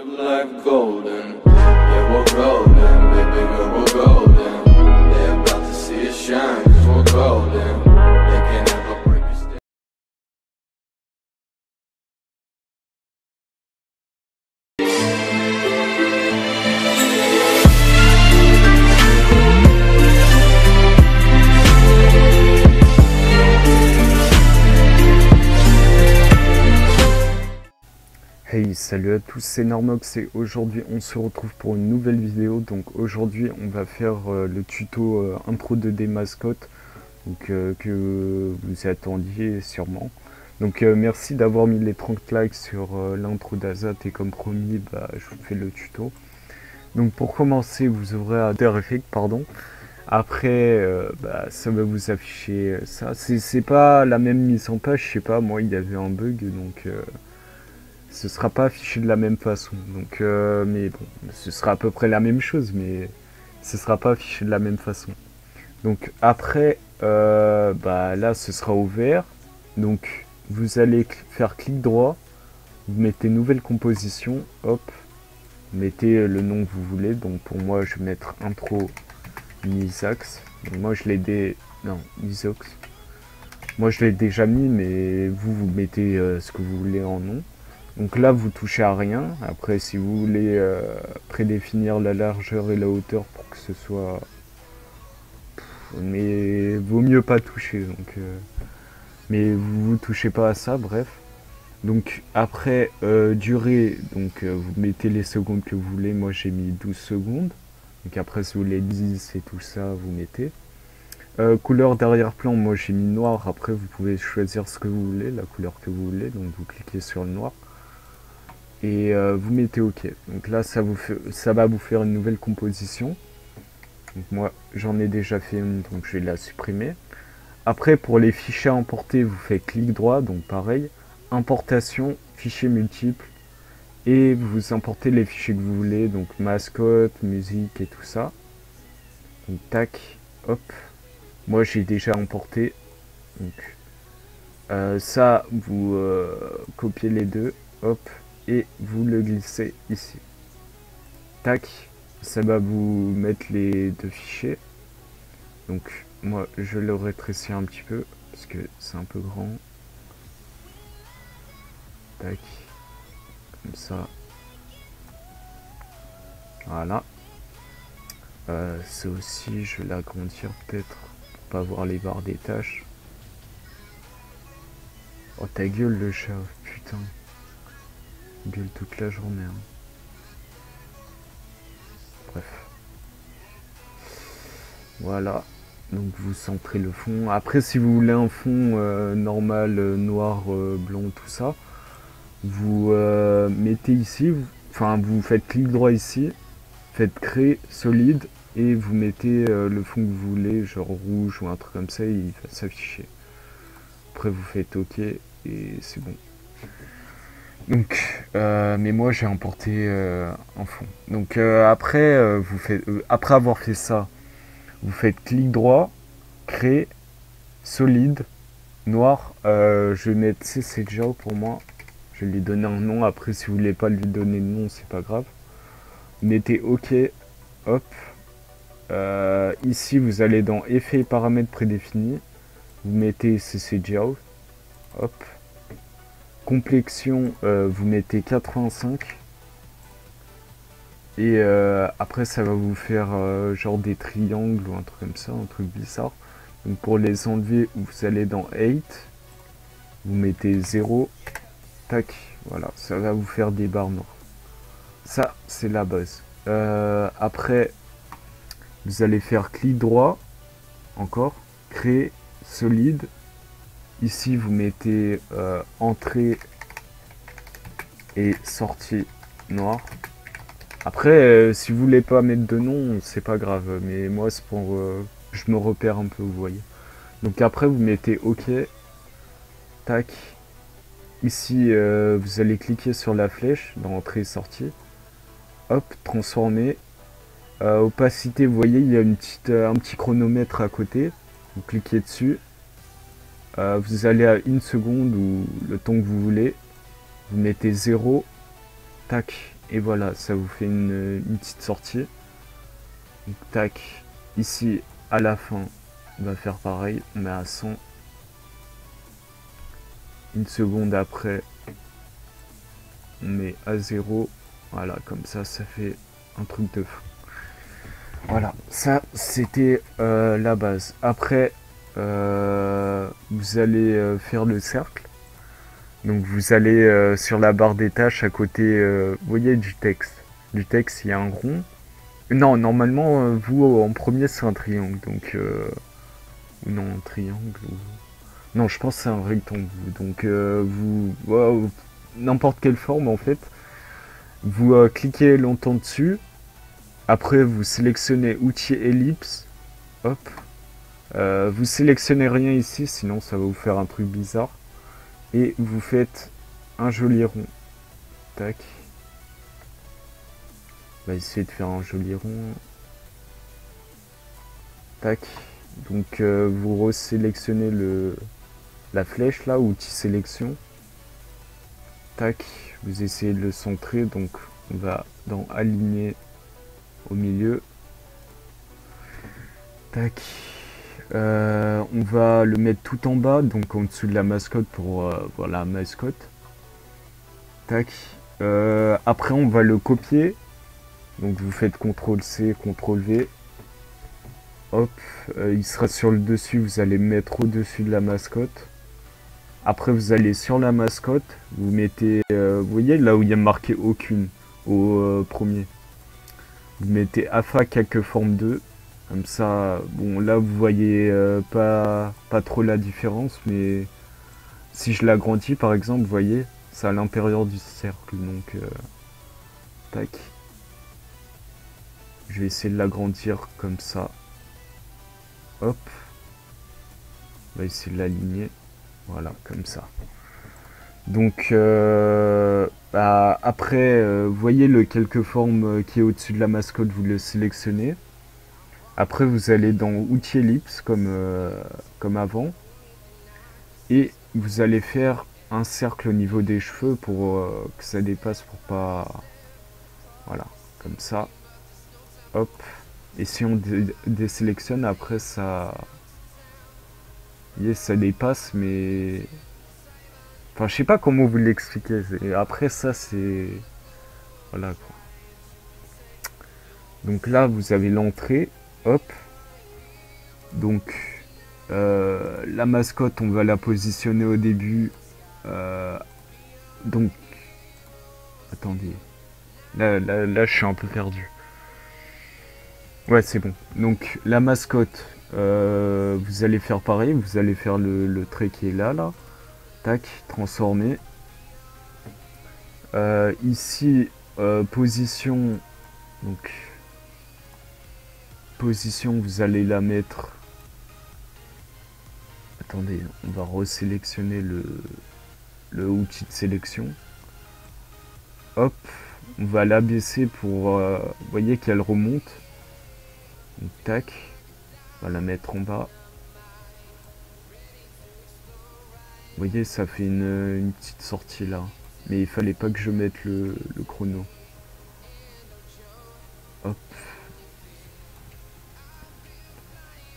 Like golden, yeah, we're golden, baby girl, we're golden. They're about to see us shine, cause we're golden. They can't ever break us down. Hey, salut à tous, c'est Normox et aujourd'hui on se retrouve pour une nouvelle vidéo. Donc aujourd'hui on va faire le tuto intro 2D mascotte, donc, que vous attendiez sûrement. Donc merci d'avoir mis les 30 likes sur l'intro d'Azat et comme promis je vous fais le tuto. Donc pour commencer vous ouvrez After Effects, pardon. Après ça va vous afficher ça. C'est pas la même mise en page, je sais pas, moi il y avait un bug donc... ce sera pas affiché de la même façon, donc mais bon, ce sera à peu près la même chose, mais ce sera pas affiché de la même façon. Donc après, là ce sera ouvert, donc vous allez faire clic droit, vous mettez nouvelle composition, hop, vous mettez le nom que vous voulez. Donc pour moi je vais mettre intro Misax, donc moi je l'ai Misox. Moi je l'ai déjà mis, mais vous mettez ce que vous voulez en nom. Donc là vous touchez à rien. Après si vous voulez prédéfinir la largeur et la hauteur pour que ce soit... mais vaut mieux pas toucher, donc mais vous touchez pas à ça, bref. Donc après durée, donc vous mettez les secondes que vous voulez. Moi j'ai mis 12 secondes. Donc après si vous voulez 10 et tout ça vous mettez. Couleur d'arrière-plan, moi j'ai mis noir. Après vous pouvez choisir ce que vous voulez, la couleur que vous voulez. Donc vous cliquez sur le noir. Et vous mettez OK. Donc là ça va vous faire une nouvelle composition. Donc moi j'en ai déjà fait une, donc je vais la supprimer. Après pour les fichiers importés, vous faites clic droit, donc pareil, importation, fichiers multiples, et vous importez les fichiers que vous voulez, donc mascotte, musique et tout ça. Donc tac, hop. Moi j'ai déjà importé. Donc ça vous copiez les deux, hop. Et vous le glissez ici. Tac, ça va vous mettre les deux fichiers. Donc moi je le rétrécis un petit peu parce que c'est un peu grand. Tac, comme ça. Voilà. Ça aussi je vais l'agrandir peut-être pour pas voir les barres des tâches. Oh ta gueule le chat, putain. Gueule toute la journée, hein. Bref, voilà, donc vous centrez le fond. Après si vous voulez un fond normal, noir, blanc, tout ça, vous mettez ici, vous faites clic droit ici, faites créer solide et vous mettez le fond que vous voulez, genre rouge ou un truc comme ça, et il va s'afficher. Après vous faites OK et c'est bon. Donc, mais moi j'ai importé un fond. Donc après, après avoir fait ça, vous faites clic droit, créer, solide, noir. Je vais mettre CCJAO pour moi. Je vais lui donner un nom. Après, si vous voulez pas lui donner de nom, c'est pas grave. Mettez OK, hop. Ici, vous allez dans Effets et paramètres prédéfinis. Vous mettez CCJAO, hop. Complexion, vous mettez 85 et après ça va vous faire genre des triangles ou un truc comme ça, un truc bizarre. Donc pour les enlever, vous allez dans 8, vous mettez 0, tac, voilà, ça va vous faire des barres noires. Ça c'est la base. Après vous allez faire clic droit, encore, créer, solide. Ici vous mettez entrée et sortie noire. Après si vous voulez pas mettre de nom, c'est pas grave, mais moi c'est pour je me repère un peu, vous voyez. Donc après vous mettez OK, tac. Ici vous allez cliquer sur la flèche dans entrée et sortie, hop, transformer. Opacité, vous voyez il y a un petit chronomètre à côté, vous cliquez dessus. Vous allez à 1 seconde ou le temps que vous voulez, vous mettez 0, tac, Et voilà, ça vous fait une petite sortie. Donc tac, ici à la fin, on va faire pareil, on met à 100. Une seconde après, on met à 0. Voilà, comme ça fait un truc de fou. Voilà, ça c'était la base. Après, vous allez faire le cercle. Donc vous allez sur la barre des tâches à côté, vous voyez du texte. Du texte, il y a un rond. Non, normalement, vous en premier c'est un triangle. Donc, ou non, un triangle. Ou... Non, je pense que c'est un rectangle. Donc vous, wow, n'importe quelle forme en fait. Vous cliquez longtemps dessus. Après, vous sélectionnez outil ellipse. Hop. Vous sélectionnez rien ici, sinon ça va vous faire un truc bizarre. Et vous faites un joli rond. Tac. On va essayer de faire un joli rond. Tac. Donc vous resélectionnez la flèche là, outil sélection. Tac. Vous essayez de le centrer. Donc on va dans aligner au milieu. Tac. On va le mettre tout en bas, donc en dessous de la mascotte pour voir la mascotte. Tac. Après on va le copier. Donc vous faites CTRL-C, CTRL-V. Hop, il sera sur le dessus, vous allez mettre au-dessus de la mascotte. Après vous allez sur la mascotte, vous mettez, vous voyez là où il y a marqué aucune, au premier. Vous mettez AFA quelques formes 2. Comme ça, bon là vous voyez pas trop la différence, mais si je l'agrandis par exemple, vous voyez, c'est à l'intérieur du cercle, donc tac. Je vais essayer de l'agrandir comme ça. Hop. On va essayer de l'aligner. Voilà, comme ça. Donc après, vous voyez le quelque forme qui est au-dessus de la mascotte, vous le sélectionnez. Après, vous allez dans outil ellipse comme avant. Et vous allez faire un cercle au niveau des cheveux pour que ça dépasse, pour pas... Voilà, comme ça. Hop. Et si on désélectionne, après ça... Vous voyez, ça dépasse, mais... Enfin, je sais pas comment vous l'expliquer. Après ça, c'est... Voilà, quoi. Donc là, vous avez l'entrée. Hop. Donc, la mascotte, on va la positionner au début. Donc, attendez. Là, je suis un peu perdu. Ouais, c'est bon. Donc, la mascotte, vous allez faire pareil. Vous allez faire le trait qui est là. Tac, transformer. Ici, position. Donc, position, vous allez la mettre... Attendez, on va resélectionner le outil de sélection. Hop, on va l'abaisser pour... vous voyez qu'elle remonte. Donc, tac, on va la mettre en bas. Vous voyez, ça fait une petite sortie là. Mais il fallait pas que je mette le chrono. Hop.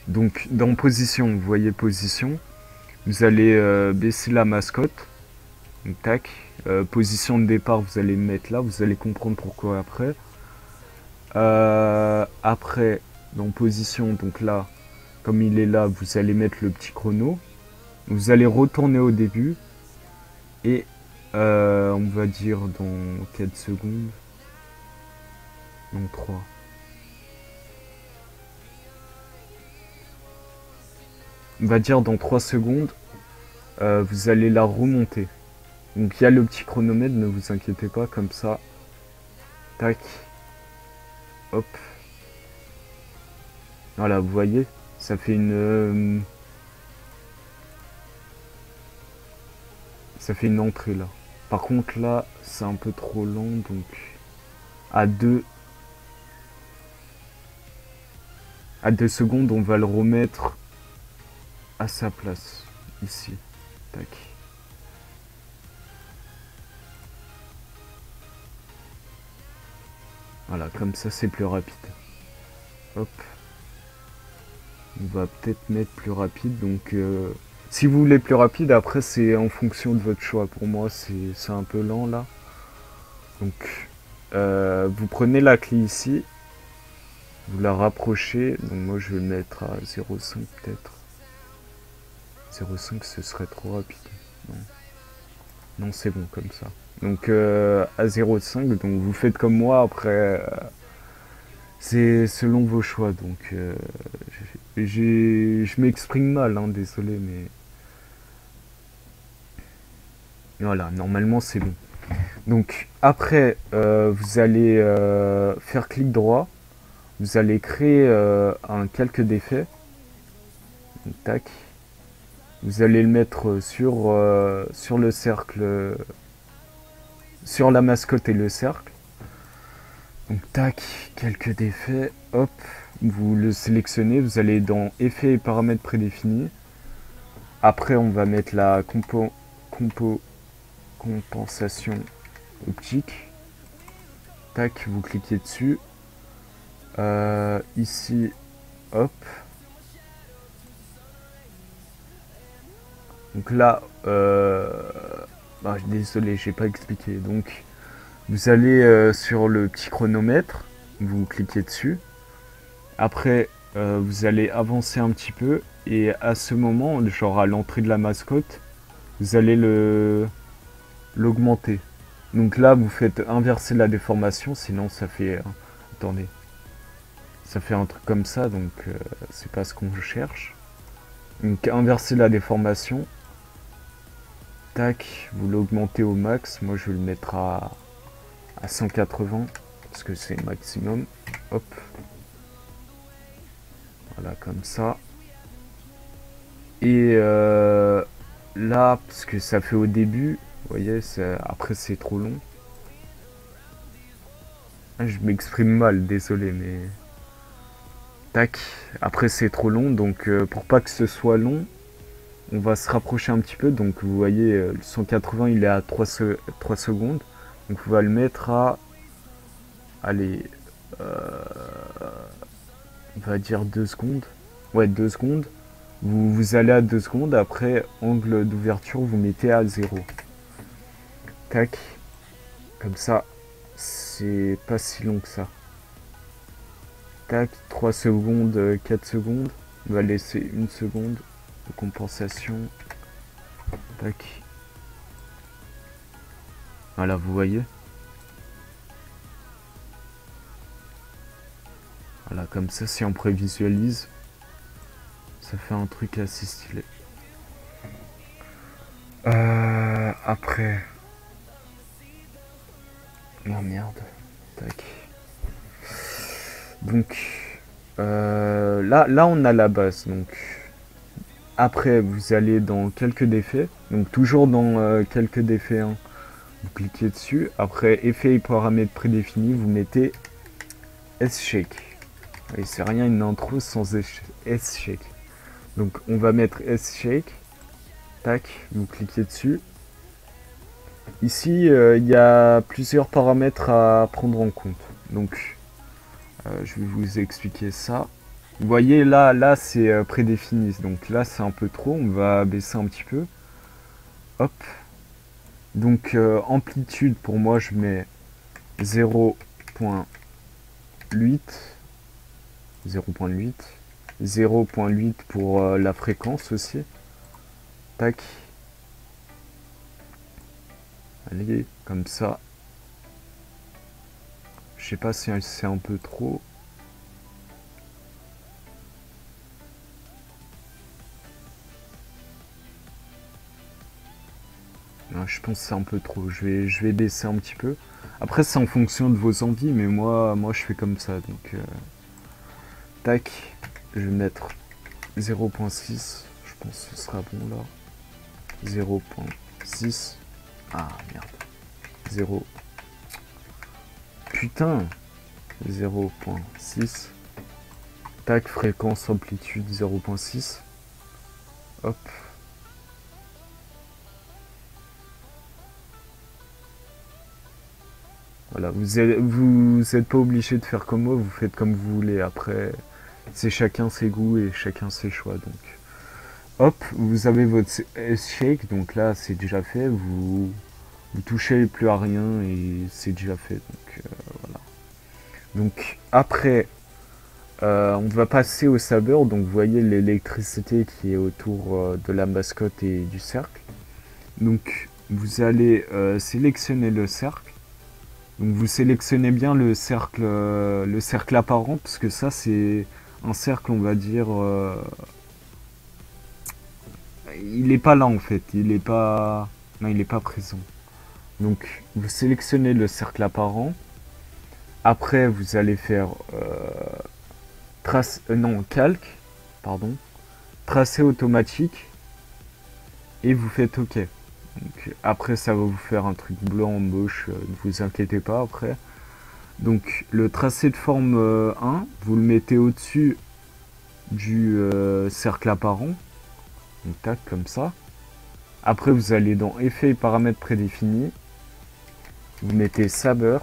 Donc dans position, vous voyez position. Vous allez baisser la mascotte. Donc tac. Position de départ, vous allez mettre là. Vous allez comprendre pourquoi après. Après, dans position, donc là, comme il est là, vous allez mettre le petit chrono. Vous allez retourner au début. Et on va dire dans 4 secondes. Non, 3. On va dire dans 3 secondes, vous allez la remonter. Donc il y a le petit chronomètre, ne vous inquiétez pas, comme ça. Tac. Hop. Voilà, vous voyez, ça fait une... ça fait une entrée là. Par contre là, c'est un peu trop long, donc à 2 secondes, on va le remettre à sa place, ici. Tac. Voilà, comme ça c'est plus rapide. Hop. On va peut-être mettre plus rapide. Donc, si vous voulez plus rapide, après c'est en fonction de votre choix. Pour moi, c'est un peu lent là. Donc, vous prenez la clé ici. Vous la rapprochez. Donc, moi je vais le mettre à 0,5 peut-être. 0,5 ce serait trop rapide. Non, non c'est bon comme ça. Donc, à 0,5. Donc, vous faites comme moi après. C'est selon vos choix, donc je m'exprime mal, hein, désolé, mais voilà, normalement c'est bon. Donc après, vous allez faire clic droit, vous allez créer un calque d'effet, tac, vous allez le mettre sur le cercle, sur la mascotte et le cercle. Donc tac, calque d'effet, hop, vous le sélectionnez, vous allez dans effets et paramètres prédéfinis. Après on va mettre la compensation optique. Tac, vous cliquez dessus. Ici, hop. Donc là, désolé, j'ai pas expliqué. Donc vous allez sur le petit chronomètre, vous cliquez dessus. Après, vous allez avancer un petit peu et à ce moment, genre à l'entrée de la mascotte, vous allez l'augmenter. Donc là, vous faites inverser la déformation, sinon ça fait... attendez. Ça fait un truc comme ça, donc c'est pas ce qu'on cherche. Donc inverser la déformation. Tac, vous l'augmentez au max. Moi, je vais le mettre à 180, parce que c'est maximum. Hop. Voilà, comme ça. Et là, parce que ça fait au début, vous voyez, après c'est trop long. Je m'exprime mal, désolé, mais... Tac, après c'est trop long, donc pour pas que ce soit long, on va se rapprocher un petit peu. Donc vous voyez, le 180 il est à 3 secondes. Donc on va le mettre à... Allez, on va dire 2 secondes. Ouais, 2 secondes. Vous allez à 2 secondes, après angle d'ouverture vous mettez à 0. Tac, comme ça, c'est pas si long que ça. Tac, 3 secondes, 4 secondes. On va laisser 1 seconde de compensation. Tac. Voilà, vous voyez. Voilà, comme ça, si on prévisualise, ça fait un truc assez stylé. Après... Oh merde. Tac. Donc... là, on a la base. Donc... Après, vous allez dans quelques d'effets. Donc toujours dans quelques d'effets 1. Vous cliquez dessus. Après, effets et paramètres prédéfinis, vous mettez S-Shake. Et c'est rien une intro sans S-Shake. Donc on va mettre S-Shake. Tac, vous cliquez dessus. Ici, il y a plusieurs paramètres à prendre en compte. Donc, je vais vous expliquer ça. Vous voyez, là c'est prédéfini. Donc là, c'est un peu trop. On va baisser un petit peu. Hop. Donc, amplitude, pour moi, je mets 0.8. 0.8. 0.8 pour la fréquence aussi. Tac. Allez, comme ça. Je sais pas si c'est un peu trop. Non, je pense que c'est un peu trop. Je vais baisser un petit peu. Après, c'est en fonction de vos envies, mais moi je fais comme ça. Donc, tac. Je vais mettre 0.6. Je pense que ce sera bon là. 0.6. Ah merde. 0. Putain. 0.6. Tac, fréquence, amplitude 0.6. Hop. Voilà, vous êtes pas obligé de faire comme moi, vous faites comme vous voulez. Après, c'est chacun ses goûts et chacun ses choix. Donc, hop, vous avez votre shake. Donc là, c'est déjà fait. Vous touchez plus à rien et c'est déjà fait. Donc voilà. Donc après, on va passer au saber. Donc vous voyez l'électricité qui est autour de la mascotte et du cercle. Donc vous allez sélectionner le cercle. Donc vous sélectionnez bien le cercle apparent, parce que ça c'est un cercle, on va dire, il n'est pas là en fait, il est pas présent. Donc vous sélectionnez le cercle apparent. Après vous allez faire calque, pardon, tracé automatique et vous faites OK. Donc, après ça va vous faire un truc blanc moche, ne vous inquiétez pas après. Donc le tracé de forme 1, vous le mettez au-dessus du cercle apparent. Donc tac, comme ça. Après vous allez dans effets et paramètres prédéfinis. Vous mettez saber.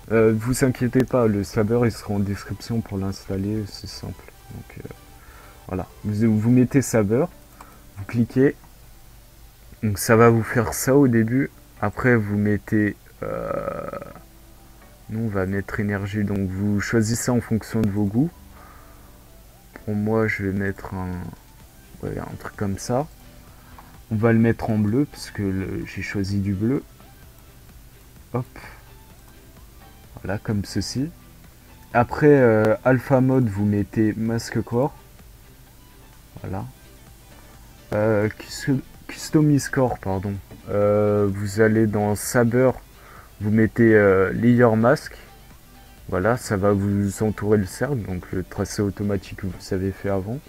Vous inquiétez pas, le saber il sera en description pour l'installer, c'est simple. Donc voilà, vous mettez saber, vous cliquez. Donc ça va vous faire ça au début. Après vous mettez... nous on va mettre énergie. Donc vous choisissez en fonction de vos goûts. Pour moi je vais mettre un truc comme ça. On va le mettre en bleu parce que j'ai choisi du bleu. Hop. Voilà, comme ceci. Après alpha mode, vous mettez masque corps. Voilà. Customize corps, pardon. Vous allez dans saber, vous mettez layer mask. Voilà, ça va vous entourer le cercle, donc le tracé automatique que vous avez fait avant.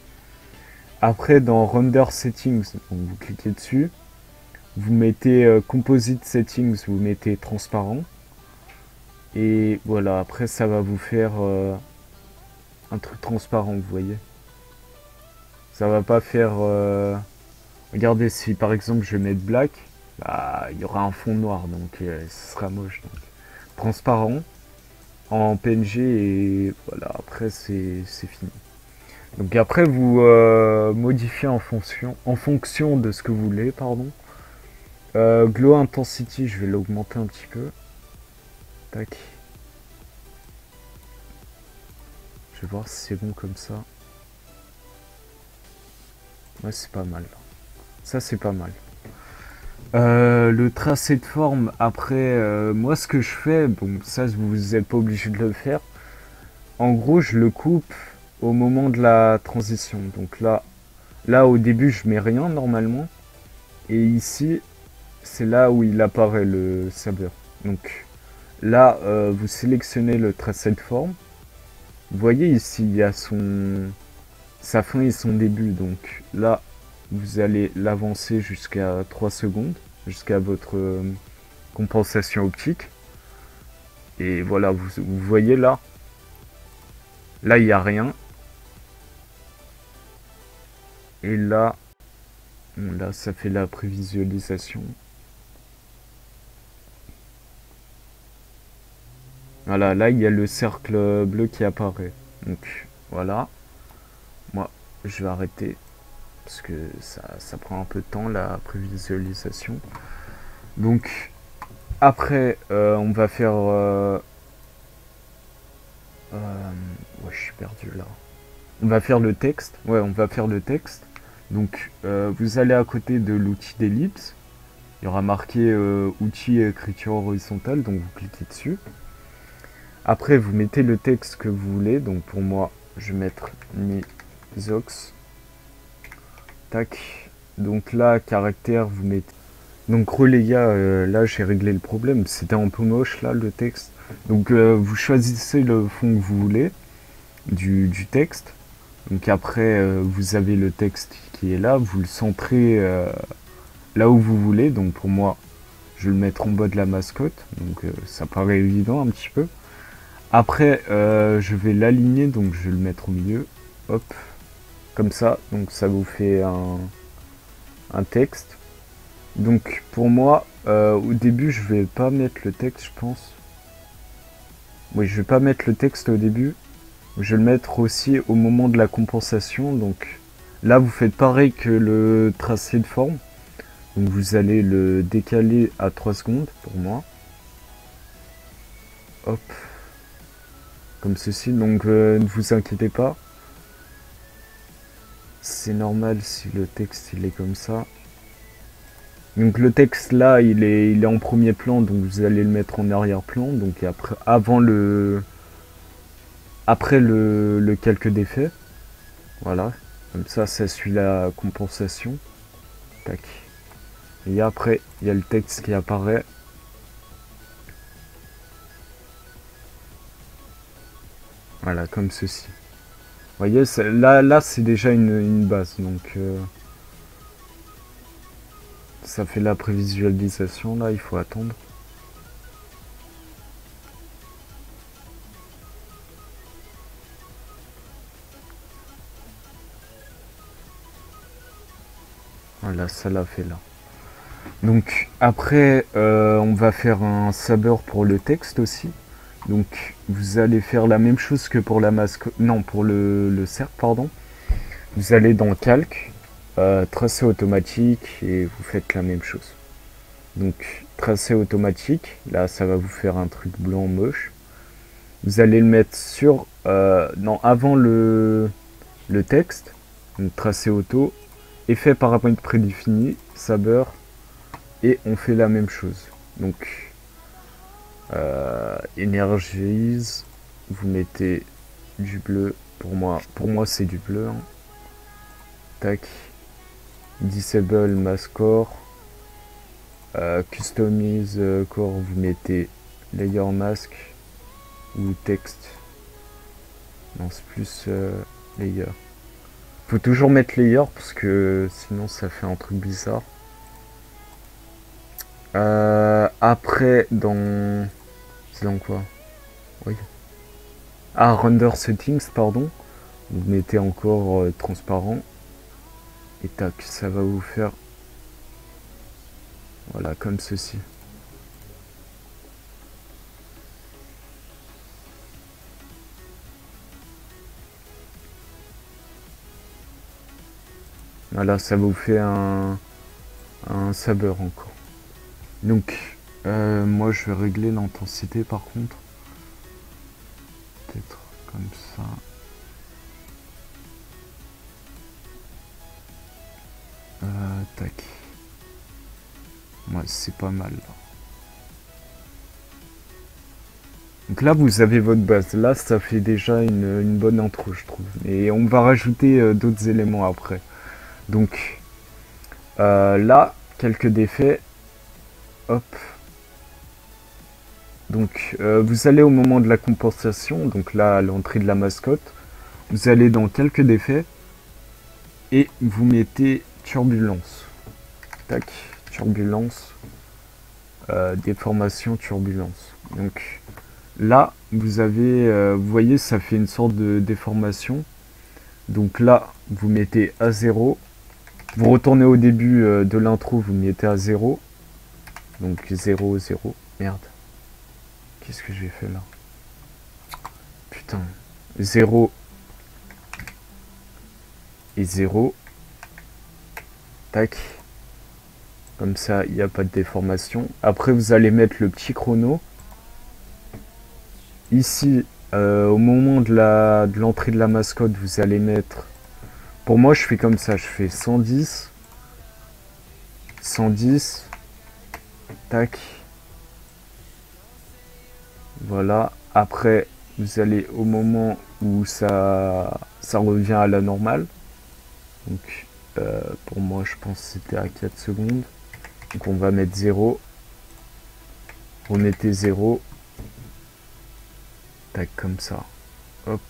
Après dans render settings, donc vous cliquez dessus. Vous mettez composite settings, vous mettez transparent. Et voilà, après ça va vous faire un truc transparent, vous voyez. Ça va pas faire... regardez, si par exemple je vais mettre black, bah, il y aura un fond noir, donc ce sera moche. Donc. Transparent en PNG et voilà, après c'est fini. Donc après vous modifiez en fonction de ce que vous voulez, pardon. Glow intensity, je vais l'augmenter un petit peu. Tac. Je vais voir si c'est bon comme ça. Ouais, c'est pas mal. Ça, c'est pas mal. Le tracé de forme, après, moi, ce que je fais, bon, ça, vous n'êtes pas obligé de le faire. En gros, je le coupe au moment de la transition. Donc là, au début, je mets rien, normalement. Et ici, c'est là où il apparaît le saber. Donc là, vous sélectionnez le tracé de forme. Vous voyez ici, il y a sa fin et son début. Donc là, vous allez l'avancer jusqu'à 3 secondes, jusqu'à votre compensation optique. Et voilà, vous voyez là. Là, il n'y a rien. Et là, bon, là, ça fait la prévisualisation. Voilà, là, il y a le cercle bleu qui apparaît. Donc, voilà. Moi, je vais arrêter. Parce que ça prend un peu de temps, la prévisualisation. Donc, après, on va faire... ouais, je suis perdu, là. On va faire le texte. Ouais, on va faire le texte. Donc, vous allez à côté de l'outil d'ellipse. Il y aura marqué outil écriture horizontale. Donc, vous cliquez dessus. Après, vous mettez le texte que vous voulez. Donc, pour moi, je vais mettre Mizox. Tac. Donc là, caractère, vous mettez... Donc, les gars, là, j'ai réglé le problème. C'était un peu moche, là, le texte. Donc, vous choisissez le fond que vous voulez du texte. Donc, après, vous avez le texte qui est là. Vous le centrez là où vous voulez. Donc, pour moi, je vais le mettre en bas de la mascotte. Donc, ça paraît évident un petit peu. Après, je vais l'aligner, donc je vais le mettre au milieu. Hop, comme ça. Donc ça vous fait un texte. Donc pour moi, au début, je vais pas mettre le texte, je pense. Oui, je vais pas mettre le texte au début. Je vais le mettre aussi au moment de la compensation. Donc là, vous faites pareil que le tracé de forme. Donc vous allez le décaler à 3 secondes pour moi. Hop. Comme ceci. Donc ne vous inquiétez pas. C'est normal si le texte il est comme ça. Donc le texte là il est en premier plan, donc vous allez le mettre en arrière-plan. Donc après le calque d'effet. Voilà. Comme ça suit la compensation. Tac. Et après il y a le texte qui apparaît. Voilà, comme ceci. Vous voyez, là c'est déjà une base, donc ça fait la prévisualisation, là il faut attendre. Voilà, ça l'a fait là. Donc après, on va faire un saber pour le texte aussi. Donc vous allez faire la même chose que pour la mascotte, non, pour le cercle, pardon. Vous allez dans calque, tracé automatique et vous faites la même chose. Donc tracé automatique, là ça va vous faire un truc blanc moche. Vous allez le mettre sur, non, avant le texte, donc tracé auto, effet paramètre prédéfini, saber, et on fait la même chose. Donc energize, vous mettez du bleu, pour moi c'est du bleu, hein. Tac, disable mask core, customize core, vous mettez layer mask ou texte, non c'est plus layer. Faut toujours mettre layer parce que sinon ça fait un truc bizarre. Après c'est dans quoi? Oui. Ah, render settings, pardon. Vous mettez encore transparent. Et tac, ça va vous faire. Voilà, comme ceci. Voilà, ça vous fait un saber encore. Donc, moi je vais régler l'intensité par contre. Peut-être comme ça. Tac. Ouais, c'est pas mal là. Donc là vous avez votre base. Là ça fait déjà une bonne intro je trouve. Et on va rajouter d'autres éléments après. Donc là, quelques défaits. Hop. Donc vous allez au moment de la compensation, donc là à l'entrée de la mascotte, vous allez dans quelques défaits et vous mettez turbulence. Tac, turbulence, déformation, turbulence. Donc là vous avez, vous voyez ça fait une sorte de déformation. Donc là vous mettez à 0. Vous retournez au début de l'intro, vous mettez à 0. Donc 0, 0. Merde. Qu'est-ce que j'ai fait là? Putain. 0 et 0. Tac. Comme ça, il n'y a pas de déformation. Après, vous allez mettre le petit chrono. Ici, au moment de l'entrée de la mascotte, vous allez mettre... Pour moi, je fais comme ça. Je fais 110. 110. Tac. Voilà. Après, vous allez au moment où ça revient à la normale. Donc, pour moi, je pense que c'était à 4 secondes. Donc, on va mettre 0. Remettez 0. Tac, comme ça. Hop.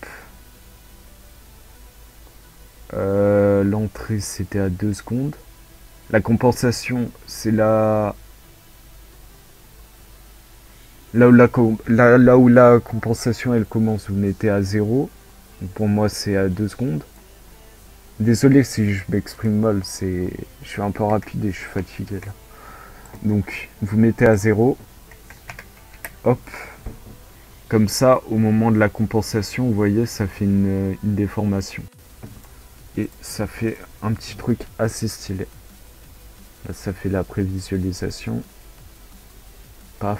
L'entrée, c'était à 2 secondes. La compensation, c'est là où la compensation elle commence, vous mettez à 0. Donc pour moi c'est à 2 secondes. Désolé si je m'exprime mal, je suis un peu rapide et je suis fatigué là. Donc vous mettez à 0. Hop. Comme ça, au moment de la compensation, vous voyez, ça fait une déformation. Et ça fait un petit truc assez stylé. Là, ça fait la prévisualisation. Paf.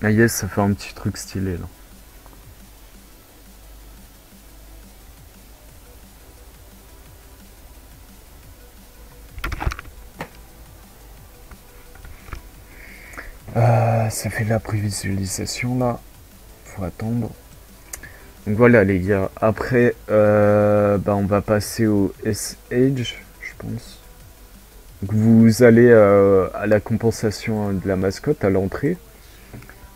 Ah yes, ça fait un petit truc stylé là. Ça fait la prévisualisation là. Faut attendre. Donc voilà les gars. Après, on va passer au S-Edge, je pense. Donc vous allez à la compensation de la mascotte à l'entrée.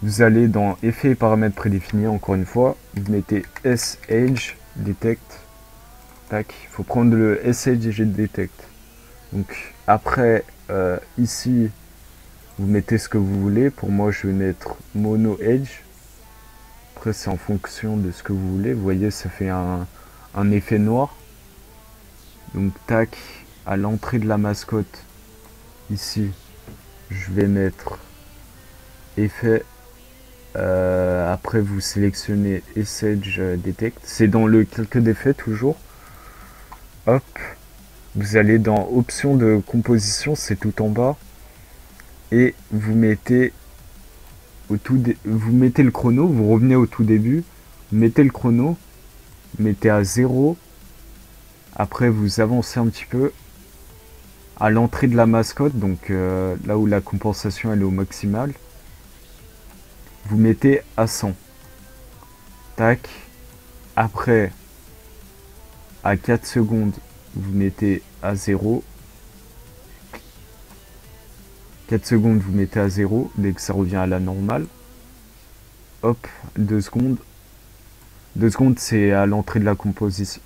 Vous allez dans Effets et paramètres prédéfinis, encore une fois. Vous mettez S-Edge Detect. Tac. Il faut prendre le S-Edge Detect. Donc après, ici, vous mettez ce que vous voulez. Pour moi, je vais mettre Mono Edge. Après, c'est en fonction de ce que vous voulez. Vous voyez, ça fait un effet noir. Donc, tac, à l'entrée de la mascotte, ici, je vais mettre effet. Après, vous sélectionnez S-Edge Detect. C'est dans le calque d'effet toujours. Hop. Vous allez dans option de composition, c'est tout en bas. Et vous mettez vous mettez le chrono, vous revenez au tout début, vous mettez le chrono, mettez à 0. Après, vous avancez un petit peu à l'entrée de la mascotte, donc là où la compensation elle est au maximal. Vous mettez à 100. Tac. Après, à 4 secondes, vous mettez à 0. 4 secondes, vous mettez à 0 dès que ça revient à la normale. Hop, 2 secondes. 2 secondes, c'est à l'entrée de la composition.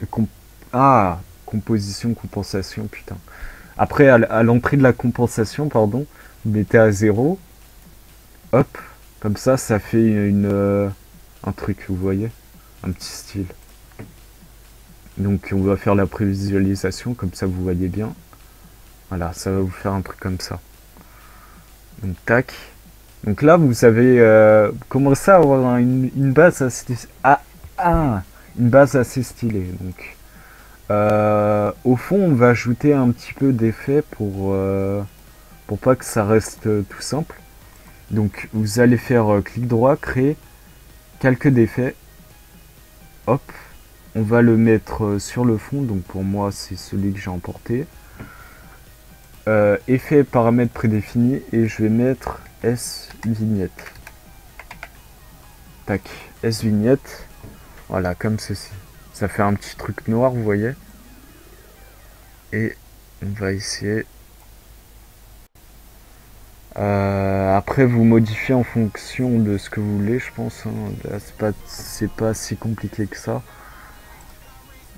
Composition, compensation, putain. Après, à l'entrée de la compensation, pardon, vous mettez à 0. Hop, comme ça fait un truc, vous voyez, un petit style. Donc, on va faire la prévisualisation, comme ça vous voyez bien. Voilà, ça va vous faire un truc comme ça. Donc tac. Donc là vous avez commencé à avoir une base assez une base assez stylée. Donc au fond on va ajouter un petit peu d'effet pour pas que ça reste tout simple. Donc vous allez faire clic droit, créer calque d'effet. Hop, on va le mettre sur le fond. Donc pour moi c'est celui que j'ai emporté. Effet paramètres prédéfinis et je vais mettre S vignette. Tac, S vignette. Voilà, comme ceci. Ça fait un petit truc noir, vous voyez. Et on va essayer. Après, vous modifiez en fonction de ce que vous voulez, je pense. Hein. C'est pas si compliqué que ça.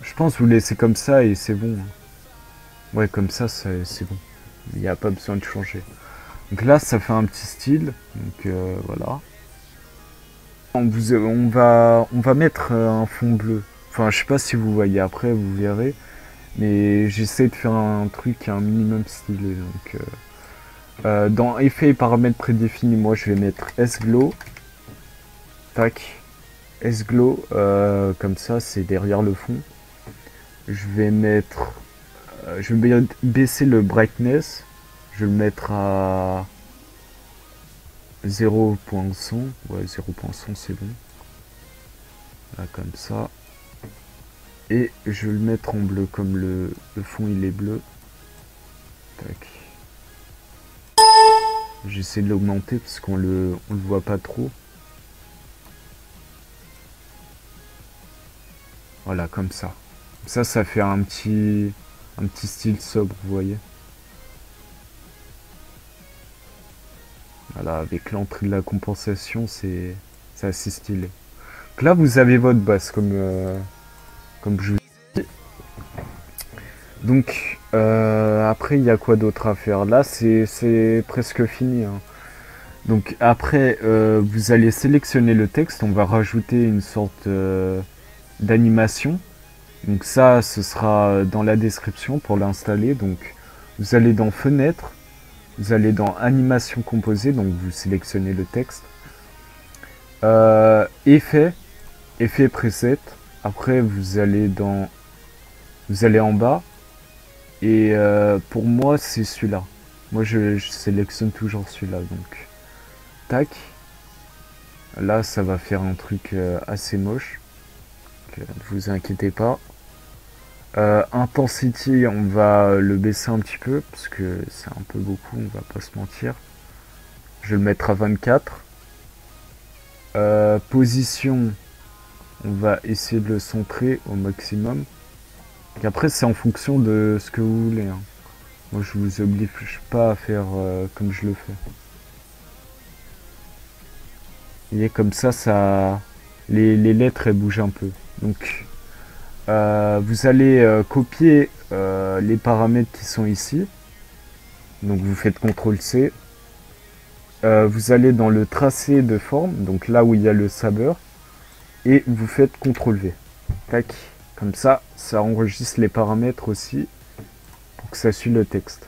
Je pense que vous laissez comme ça et c'est bon. Ouais, comme ça, c'est bon. Il n'y a pas besoin de changer. Donc là, ça fait un petit style. Donc voilà. On va mettre un fond bleu. Enfin, je sais pas si vous voyez après, vous verrez. Mais j'essaie de faire un truc un minimum stylé. Donc, dans effets et paramètres prédéfinis, moi je vais mettre S-Glow. Tac. S-Glow, comme ça, c'est derrière le fond. Je vais mettre... je vais baisser le brightness. Je vais le mettre à 0.100. Ouais, 0.100 c'est bon. Là, comme ça. Et je vais le mettre en bleu, comme le fond il est bleu. Tac. J'essaie de l'augmenter parce qu'on le voit pas trop. Voilà, comme ça. Ça fait un petit style sobre, vous voyez. Voilà, avec l'entrée de la compensation, c'est assez stylé. Donc là, vous avez votre base, comme je vous dis. Donc, après, il y a quoi d'autre à faire? Là, c'est presque fini. Hein. Donc, après, vous allez sélectionner le texte. On va rajouter une sorte d'animation. Donc ça, ce sera dans la description pour l'installer. Donc, vous allez dans Fenêtre, vous allez dans Animation composée, donc vous sélectionnez le texte. Effet preset. Après vous allez en bas. Et pour moi c'est celui-là. Moi je sélectionne toujours celui-là. Donc tac. Là ça va faire un truc assez moche. Donc, ne vous inquiétez pas. Intensity, on va le baisser un petit peu parce que c'est un peu beaucoup, on va pas se mentir. Je vais le mettre à 24. Position, on va essayer de le centrer au maximum. Et après c'est en fonction de ce que vous voulez. Hein. Moi je vous oblige pas à faire comme je le fais. Vous voyez, comme ça, les lettres elles bougent un peu. Donc vous allez copier les paramètres qui sont ici. Donc vous faites CTRL-C. Vous allez dans le tracé de forme, donc là où il y a le sabre, et vous faites CTRL-V. Tac. Comme ça, ça enregistre les paramètres aussi pour que ça suive le texte.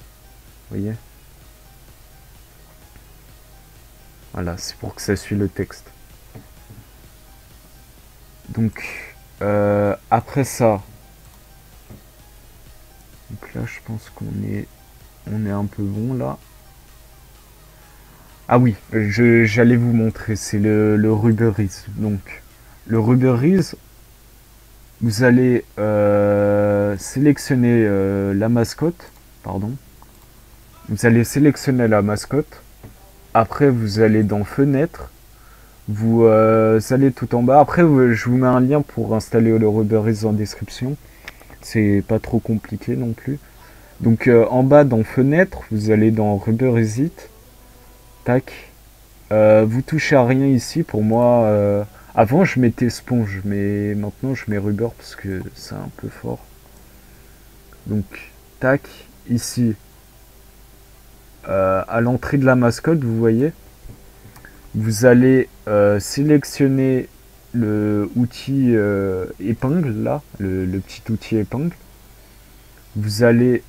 Vous voyez? Voilà, c'est pour que ça suive le texte. Donc, après ça, donc là, je pense qu'on est un peu bon là. Ah oui, j'allais vous montrer, c'est le Ruberize. Donc, le Ruberize, vous allez sélectionner la mascotte, pardon. Vous allez sélectionner la mascotte. Après, vous allez dans Fenêtre. Vous allez tout en bas. Après, je vous mets un lien pour installer le Ruberize en description. C'est pas trop compliqué non plus. Donc, en bas, dans Fenêtre, vous allez dans Ruberize It. Tac. Vous touchez à rien ici. Pour moi, avant, je mettais Sponge. Mais maintenant, je mets Rubber parce que c'est un peu fort. Donc, tac. Ici. À l'entrée de la mascotte, vous voyez, vous allez sélectionner le outil épingle, là, le petit outil épingle. Vous allez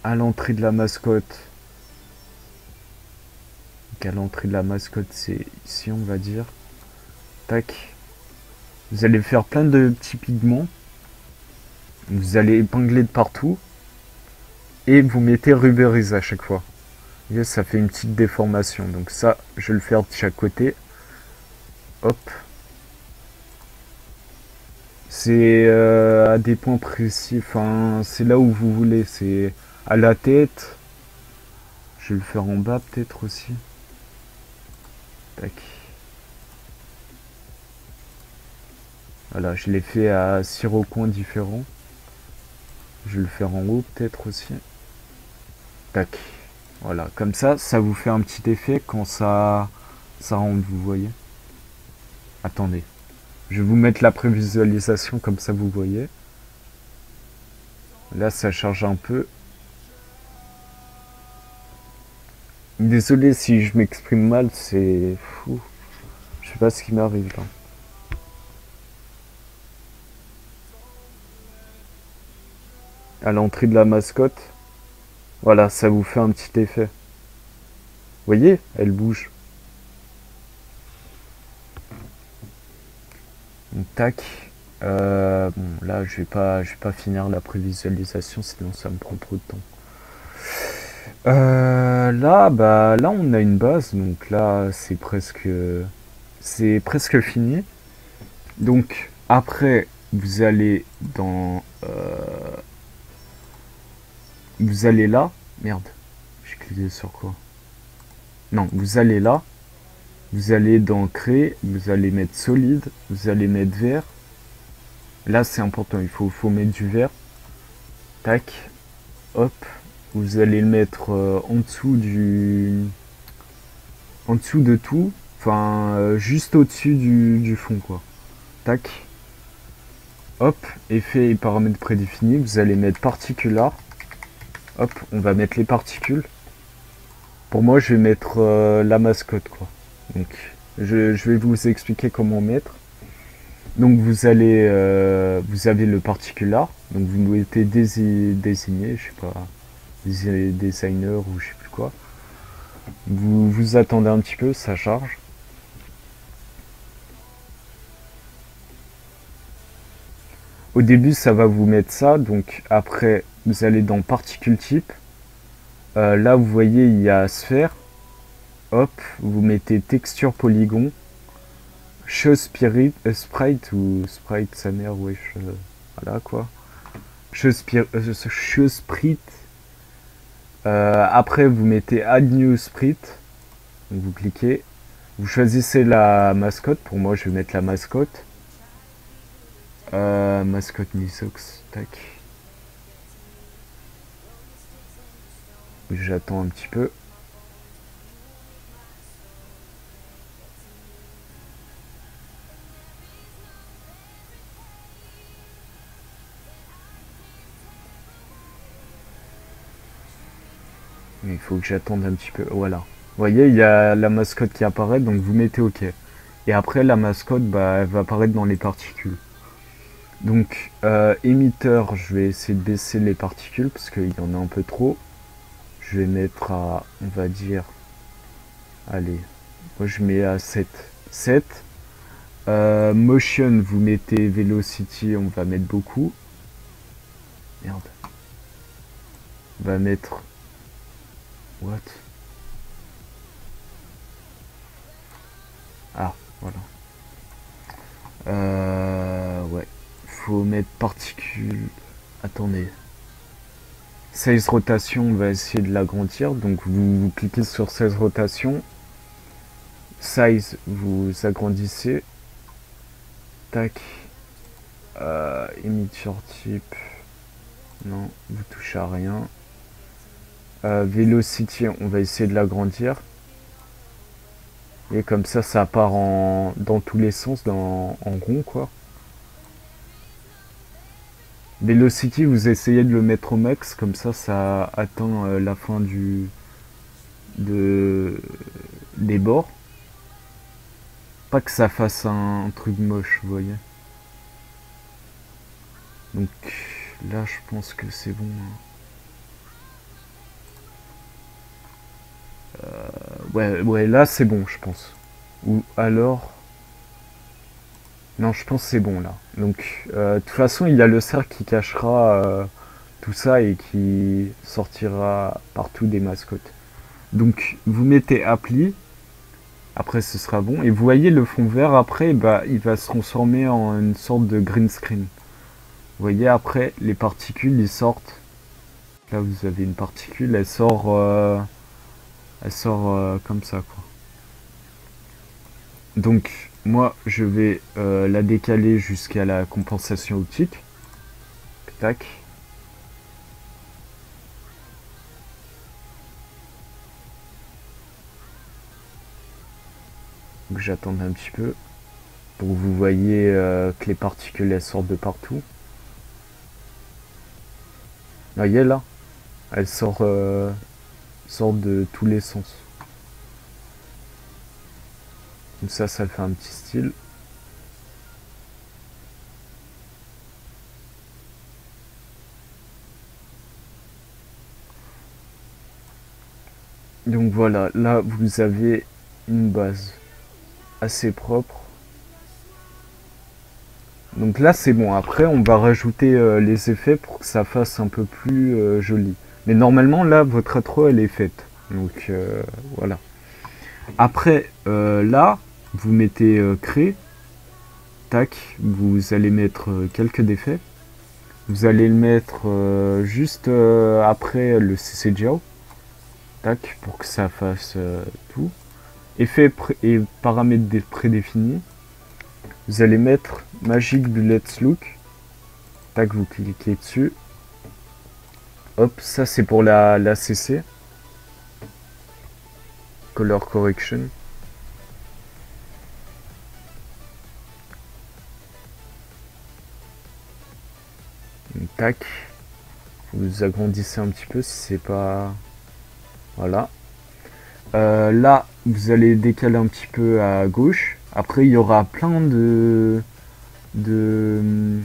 à l'entrée de la mascotte. Donc à l'entrée de la mascotte, c'est ici, on va dire. Tac. Vous allez faire plein de petits pigments. Vous allez épingler de partout. Et vous mettez Ruberize à chaque fois. Et ça fait une petite déformation. Donc ça, je vais le faire de chaque côté. Hop. C'est à des points précis. Enfin, c'est là où vous voulez. C'est à la tête. Je vais le faire en bas peut-être aussi. Tac. Voilà, je l'ai fait à 6 recoins différents. Je vais le faire en haut peut-être aussi. Tac. Voilà, comme ça, ça vous fait un petit effet quand ça rentre, vous voyez. Attendez. Je vais vous mettre la prévisualisation, comme ça vous voyez. Là, ça charge un peu. Désolé si je m'exprime mal, c'est fou. Je sais pas ce qui m'arrive là. À l'entrée de la mascotte. Voilà, ça vous fait un petit effet. Vous voyez, elle bouge. Donc, tac. Bon, là, je vais pas finir la prévisualisation, sinon ça me prend trop de temps. Là, on a une base, donc là, c'est presque fini. Donc, après, vous allez dans... vous allez là. Merde. J'ai cliqué sur quoi? Non, vous allez là. Vous allez dans créer. Vous allez mettre solide. Vous allez mettre vert. Là, c'est important. Il faut mettre du vert. Tac. Hop. Vous allez le mettre en dessous de tout. Enfin, juste au-dessus du fond, quoi. Tac. Hop. Effet et paramètres prédéfinis. Vous allez mettre particular. Hop, on va mettre les particules. Pour moi, je vais mettre la mascotte, quoi. Donc, je vais vous expliquer comment mettre. Donc vous allez, vous avez le particular, donc vous mettez désigner, je sais pas, designer ou je sais plus quoi. Vous attendez un petit peu, ça charge. Au début, ça va vous mettre ça, donc après, vous allez dans particule type. Là, vous voyez, il y a sphère. Hop, vous mettez texture polygon. Show sprite ou sprite sa mère, wesh, voilà quoi. Show sprite. Après, vous mettez add new sprite. Donc vous cliquez. Vous choisissez la mascotte. Pour moi, je vais mettre la mascotte. Mascotte Nisox, tac. J'attends un petit peu. Il faut que j'attende un petit peu. Voilà. Vous voyez, il y a la mascotte qui apparaît, donc vous mettez OK. Et après, la mascotte, bah, elle va apparaître dans les particules. Donc, émetteur, je vais essayer de baisser les particules parce qu'il y en a un peu trop. Je vais mettre à, on va dire, allez, moi je mets à 7. 7. Motion, vous mettez velocity, on va mettre beaucoup. Merde. On va mettre... What? Ah, voilà. Ouais. Faut mettre particules... Attendez. Size rotation, on va essayer de l'agrandir. Donc vous cliquez sur size rotation. Size, vous agrandissez. Tac. Emitter type. Non, vous touchez à rien. Velocity, on va essayer de l'agrandir. Et comme ça part dans tous les sens, en rond quoi. Velocity, vous essayez de le mettre au max, comme ça atteint la fin des bords. Pas que ça fasse un truc moche, vous voyez. Donc là, je pense que c'est bon. Ouais, là c'est bon, je pense. Ou alors... Non, je pense que c'est bon là. Donc, de toute façon, il y a le cercle qui cachera tout ça et qui sortira partout des mascottes. Donc, vous mettez appli. Après, ce sera bon. Et vous voyez le fond vert, après, bah, il va se transformer en une sorte de green screen. Vous voyez, après, les particules, ils sortent. Là, vous avez une particule, elle sort comme ça, quoi. Donc, moi, je vais la décaler jusqu'à la compensation optique. Tac. Donc, j'attends un petit peu. Pour que vous voyez que les particules, elles sortent de partout. Vous voyez, là, elles sortent de tous les sens. Comme ça le fait un petit style. Donc voilà, là vous avez une base assez propre. Donc là c'est bon, après on va rajouter les effets pour que ça fasse un peu plus joli. Mais normalement là votre intro elle est faite. Donc voilà. Après là, vous mettez créer. Tac, vous allez mettre quelques effets. Vous allez le mettre juste après le CCGO. Tac, pour que ça fasse tout. Effets et paramètres prédéfinis. Vous allez mettre Magic Bullets Look. Tac, vous cliquez dessus. Hop, ça c'est pour la CC. Color Correction. Tac. Vous agrandissez un petit peu si c'est pas... Voilà. Là, vous allez décaler un petit peu à gauche. Après, il y aura plein de de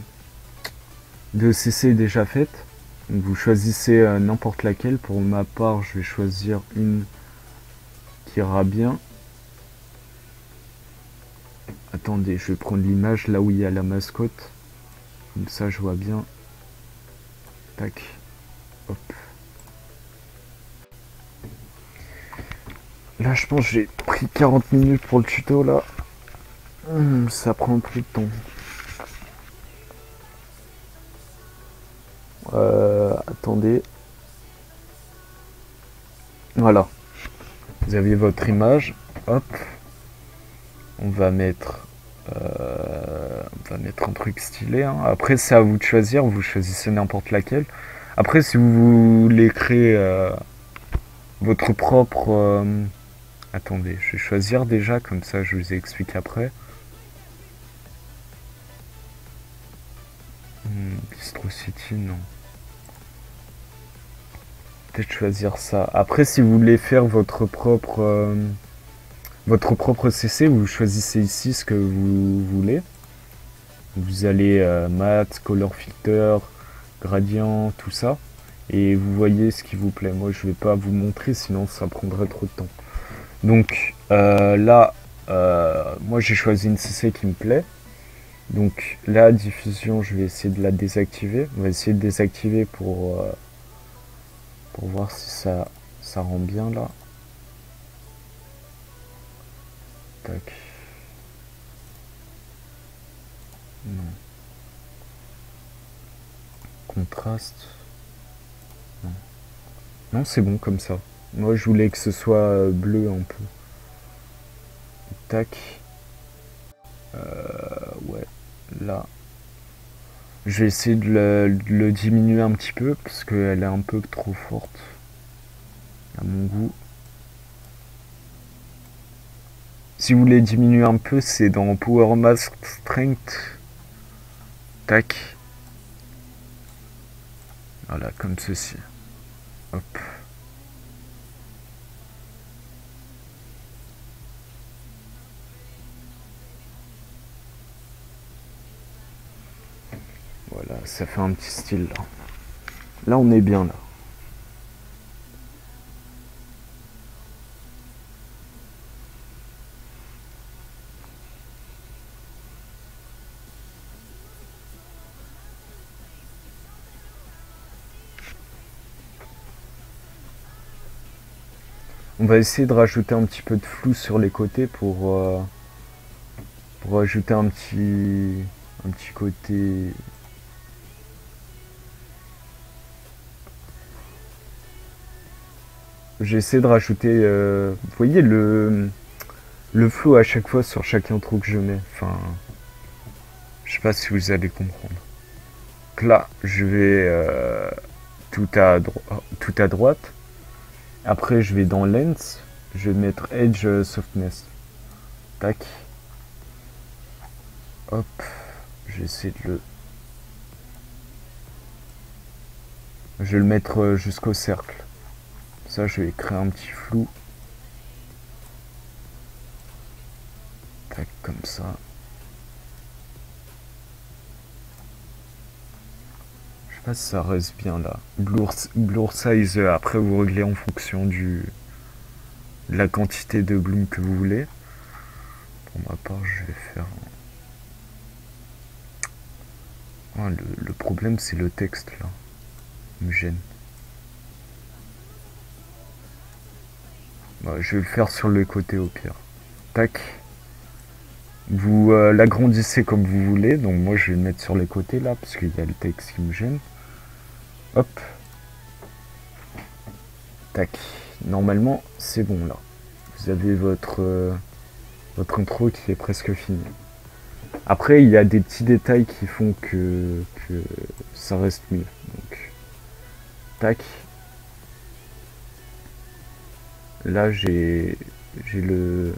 CC déjà faites. Donc vous choisissez n'importe laquelle. Pour ma part, je vais choisir une qui ira bien. Attendez, je vais prendre l'image là où il y a la mascotte. Comme ça, je vois bien. Tac. Hop. Là, je pense que j'ai pris 40 minutes pour le tuto, là. Ça prend un peu de temps. Attendez. Voilà. Vous avez votre image. Hop. On va mettre un truc stylé. Hein. Après, c'est à vous de choisir. Vous choisissez n'importe laquelle. Après, si vous voulez créer votre propre... attendez, je vais choisir déjà. Comme ça, je vous explique après. Bistro City, non. Peut-être choisir ça. Après, si vous voulez faire votre propre CC, vous choisissez ici ce que vous voulez. Vous allez matte, color filter, gradient, tout ça. Et vous voyez ce qui vous plaît. Moi, je vais pas vous montrer, sinon ça prendrait trop de temps. Donc là, moi j'ai choisi une CC qui me plaît. Donc la diffusion, je vais essayer de la désactiver. On va essayer de désactiver pour voir si ça rend bien là. Tac. Non. Contraste. Non. Non, c'est bon comme ça. Moi, je voulais que ce soit bleu un peu. Tac. Ouais. Là. Je vais essayer de le diminuer un petit peu parce qu'elle est un peu trop forte à mon goût. Si vous voulez diminuer un peu, c'est dans Power Mask Strength. Tac. Voilà, comme ceci. Hop. Voilà, ça fait un petit style là. Là, on est bien là. On va essayer de rajouter un petit peu de flou sur les côtés pour ajouter un petit côté. J'ai essayé de rajouter, vous voyez le flou à chaque fois sur chaque intro que je mets. Enfin, je sais pas si vous allez comprendre. Donc là, je vais tout à droite. Après, je vais dans Lens. Je vais mettre Edge Softness. Tac. Hop. Je vais essayer de le... Je vais le mettre jusqu'au cercle. Ça, je vais créer un petit flou. Tac, comme ça. Je sais pas si ça reste bien là. Blur size, après vous réglez en fonction de la quantité de bloom que vous voulez. Pour ma part, je vais faire... Ah, le problème, c'est le texte là. Il me gêne. Bah, je vais le faire sur le côté au pire. Tac. Vous l'agrandissez comme vous voulez. Donc moi, je vais le mettre sur les côtés là, parce qu'il y a le texte qui me gêne. Hop. Tac. Normalement, c'est bon là. Vous avez votre intro qui est presque fini. Après, il y a des petits détails qui font que ça reste mieux. Donc, tac. Là, j'ai le...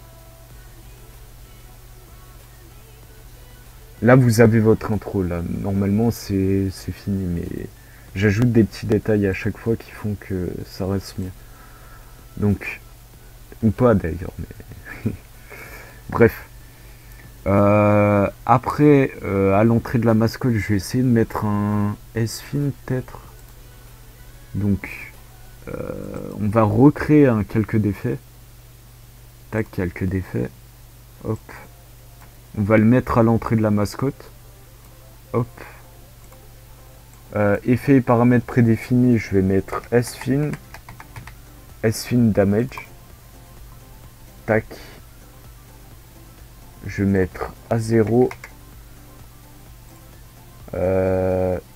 Là, vous avez votre intro. Là, normalement, c'est fini, mais j'ajoute des petits détails à chaque fois qui font que ça reste mieux. Donc, ou pas d'ailleurs, mais... Bref. Après, à l'entrée de la mascotte, je vais essayer de mettre un S-Fin peut-être. Donc, on va recréer un calque d'effets. Tac, calque d'effets. Hop. On va le mettre à l'entrée de la mascotte. Hop. Effet et paramètres prédéfinis, je vais mettre S-Fin. S-Fin damage. Tac. Je vais mettre à 0.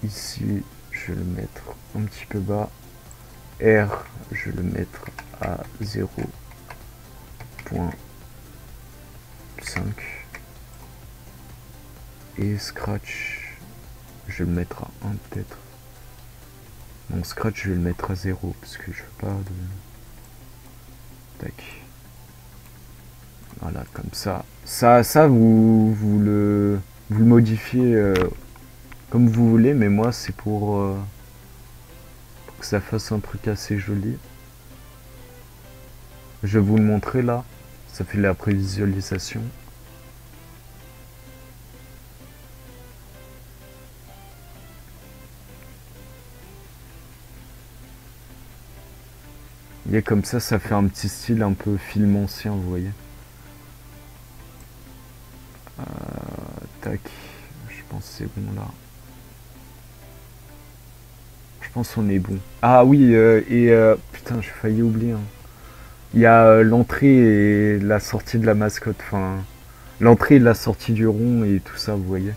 Ici, je vais le mettre un petit peu bas. R, je vais le mettre à 0.5. Et Scratch, je vais le mettre à 1 peut-être. Non, Scratch, je vais le mettre à 0 parce que je veux pas de... Tac. Voilà, comme ça. Ça vous le modifiez comme vous voulez, mais moi c'est pour que ça fasse un truc assez joli. Je vais vous le montrer là. Ça fait la prévisualisation. Et comme ça fait un petit style un peu film ancien, vous voyez. Tac, je pense que c'est bon là. Je pense qu'on est bon. Ah oui, putain, j'ai failli oublier. Hein. Il y a l'entrée et la sortie de la mascotte. Enfin, l'entrée et la sortie du rond et tout ça, vous voyez.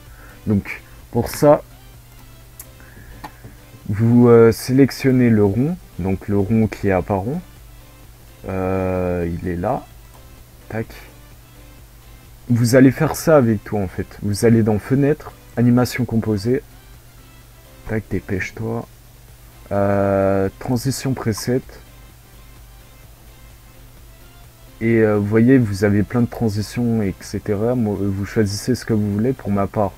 Donc, pour ça, vous sélectionnez le rond. Donc, le rond qui est apparent. Il est là. Tac. Vous allez faire ça avec tout en fait. Vous allez dans Fenêtre, Animation composée. Tac, dépêche-toi. Transition preset. Et vous voyez, vous avez plein de transitions, etc. Moi, vous choisissez ce que vous voulez. Pour ma part,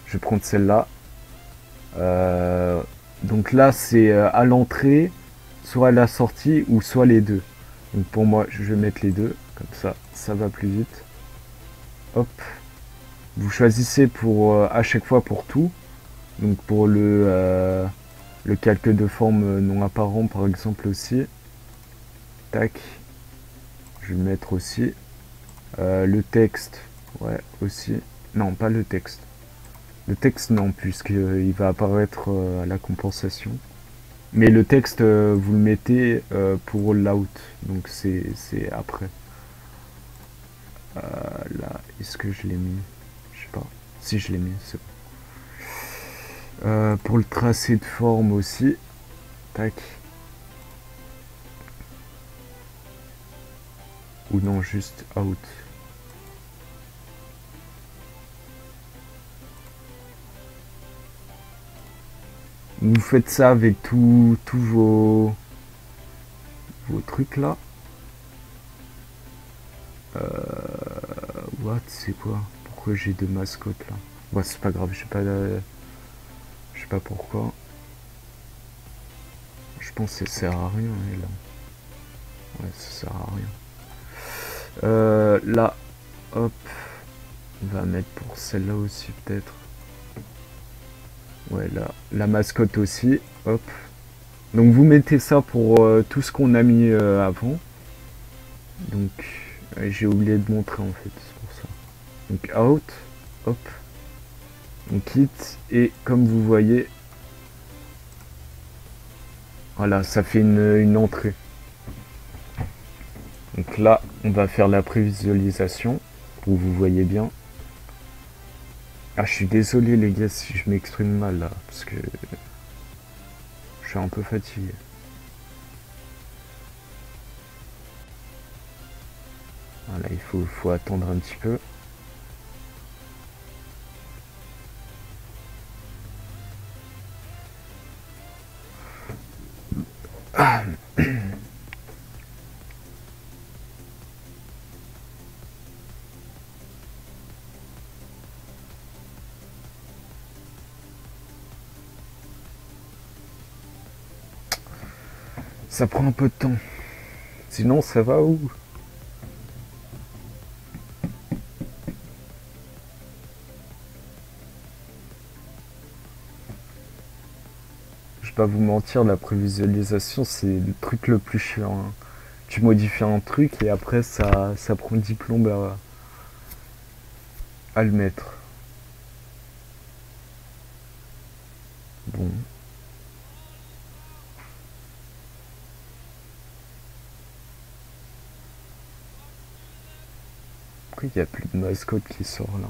je vais prendre celle-là. Donc là, c'est à l'entrée, soit à la sortie, ou soit les deux. Donc pour moi, je vais mettre les deux. Comme ça va plus vite. Hop. Vous choisissez pour à chaque fois pour tout. Donc pour le calque de forme non apparent par exemple aussi. Tac. Je vais le mettre aussi. Le texte. Ouais, aussi. Non, pas le texte. Le texte non, puisqu'il va apparaître à la compensation. Mais le texte, vous le mettez pour l'out. Donc c'est après. Là, est-ce que je l'ai mis? Je sais pas. Si je l'ai mis, c'est bon. Pour le tracé de forme aussi. Tac. Ou non, juste out. Vous faites ça avec tous vos trucs là. What, c'est quoi? Pourquoi j'ai deux mascottes là? Ouais, c'est pas grave, je sais pas pourquoi. Je pense que ça sert à rien là. Ouais, ça sert à rien. Là, hop, on va mettre pour celle-là aussi peut-être. Ouais, là, la mascotte aussi, hop. Donc vous mettez ça pour tout ce qu'on a mis avant. Donc j'ai oublié de montrer en fait, c'est pour ça. Donc out, hop. On quitte et comme vous voyez, voilà, ça fait une entrée. Donc là, on va faire la prévisualisation pour que vous voyez bien. Ah, je suis désolé les gars si je m'exprime mal là, parce que je suis un peu fatigué. Voilà, il faut attendre un petit peu. Ça prend un peu de temps. Sinon, ça va où? pas vous mentir, la prévisualisation c'est le truc le plus chiant, hein. Tu modifies un truc et après ça prend 10 plombes à le mettre. Bon. Pourquoi il n'y a plus de mascotte qui sort là?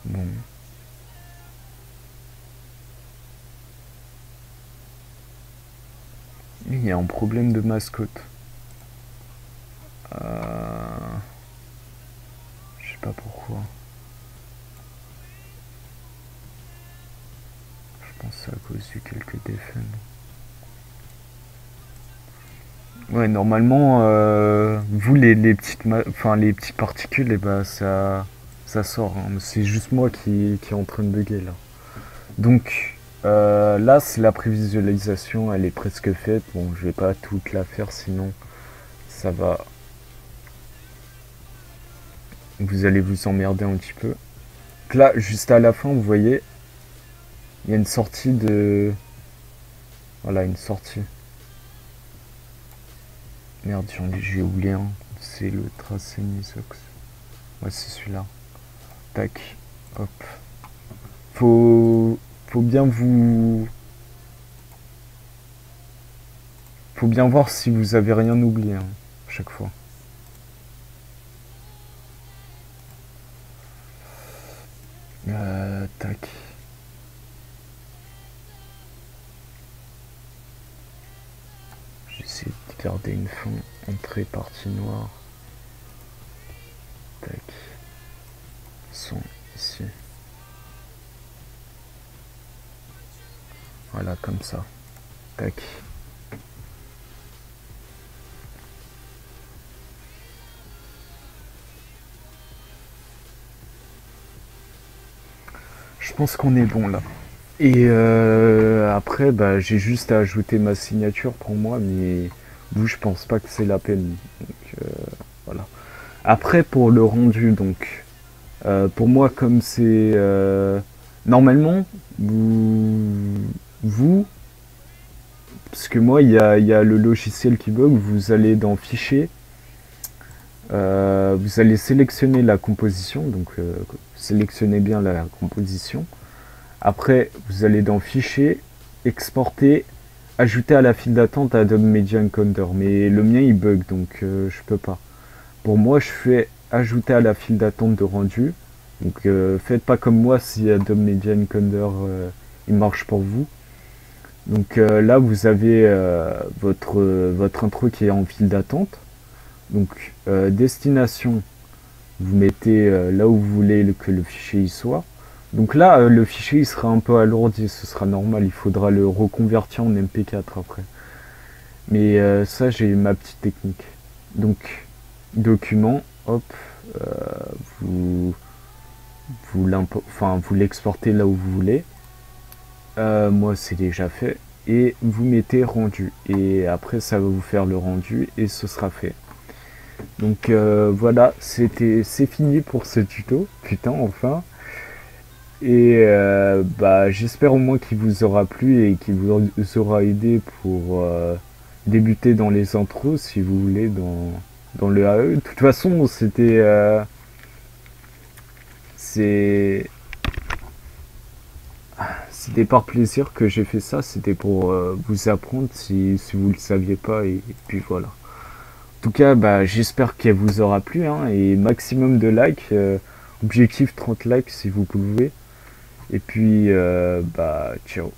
Bon. Il y a un problème de mascotte. Je sais pas pourquoi. Je pense que c'est à cause du quelques défauts. Ouais, normalement, vous les petites, les petites particules, et bah ça sort, hein. C'est juste moi qui est en train de bugger là. Donc là, c'est la prévisualisation, elle est presque faite. Bon, je vais pas toute la faire, sinon ça va. Vous allez vous emmerder un petit peu. Donc là, juste à la fin, vous voyez, il y a une sortie de. Voilà, une sortie. Merde, j'ai oublié un. C'est le tracé Nisox. Ouais, c'est celui-là. Tac. Hop. Faut bien Faut bien voir si vous avez rien oublié, hein, à chaque fois. Tac. J'essaie de garder une fin, entrée, partie noire. Tac. Son ici. Voilà, comme ça. Tac. Je pense qu'on est bon là. Et après, bah, j'ai juste à ajouter ma signature pour moi, mais vous, je pense pas que c'est la peine. Donc, voilà. Après, pour le rendu, donc, pour moi, comme c'est normalement, vous, parce que moi, il y a le logiciel qui bug, vous allez dans Fichier, vous allez sélectionner la composition, donc sélectionnez bien la composition. Après, vous allez dans Fichier, Exporter, ajouter à la file d'attente Adobe Media Encoder. Mais le mien, il bug, donc je peux pas. Pour moi, je fais ajouter à la file d'attente de rendu. Donc faites pas comme moi si Adobe Media Encoder il marche pour vous. Donc là, vous avez votre intro qui est en file d'attente. Donc destination, vous mettez là où vous voulez que le fichier y soit. Donc là, le fichier il sera un peu alourdi, ce sera normal, il faudra le reconvertir en MP4 après. Mais ça, j'ai ma petite technique. Donc, document, hop, vous l'exportez là où vous voulez. Moi, c'est déjà fait. Et vous mettez rendu. Et après, ça va vous faire le rendu et ce sera fait. Donc voilà, c'est fini pour ce tuto. Putain, enfin. Et bah, j'espère au moins qu'il vous aura plu et qu'il vous aura aidé pour débuter dans les intros, si vous voulez, dans le AE. De toute façon, c'était par plaisir que j'ai fait ça. C'était pour vous apprendre si vous ne le saviez pas. Et puis voilà. En tout cas, bah, j'espère qu'elle vous aura plu, hein, et maximum de likes. Objectif 30 likes si vous pouvez. Et puis, bah, ciao.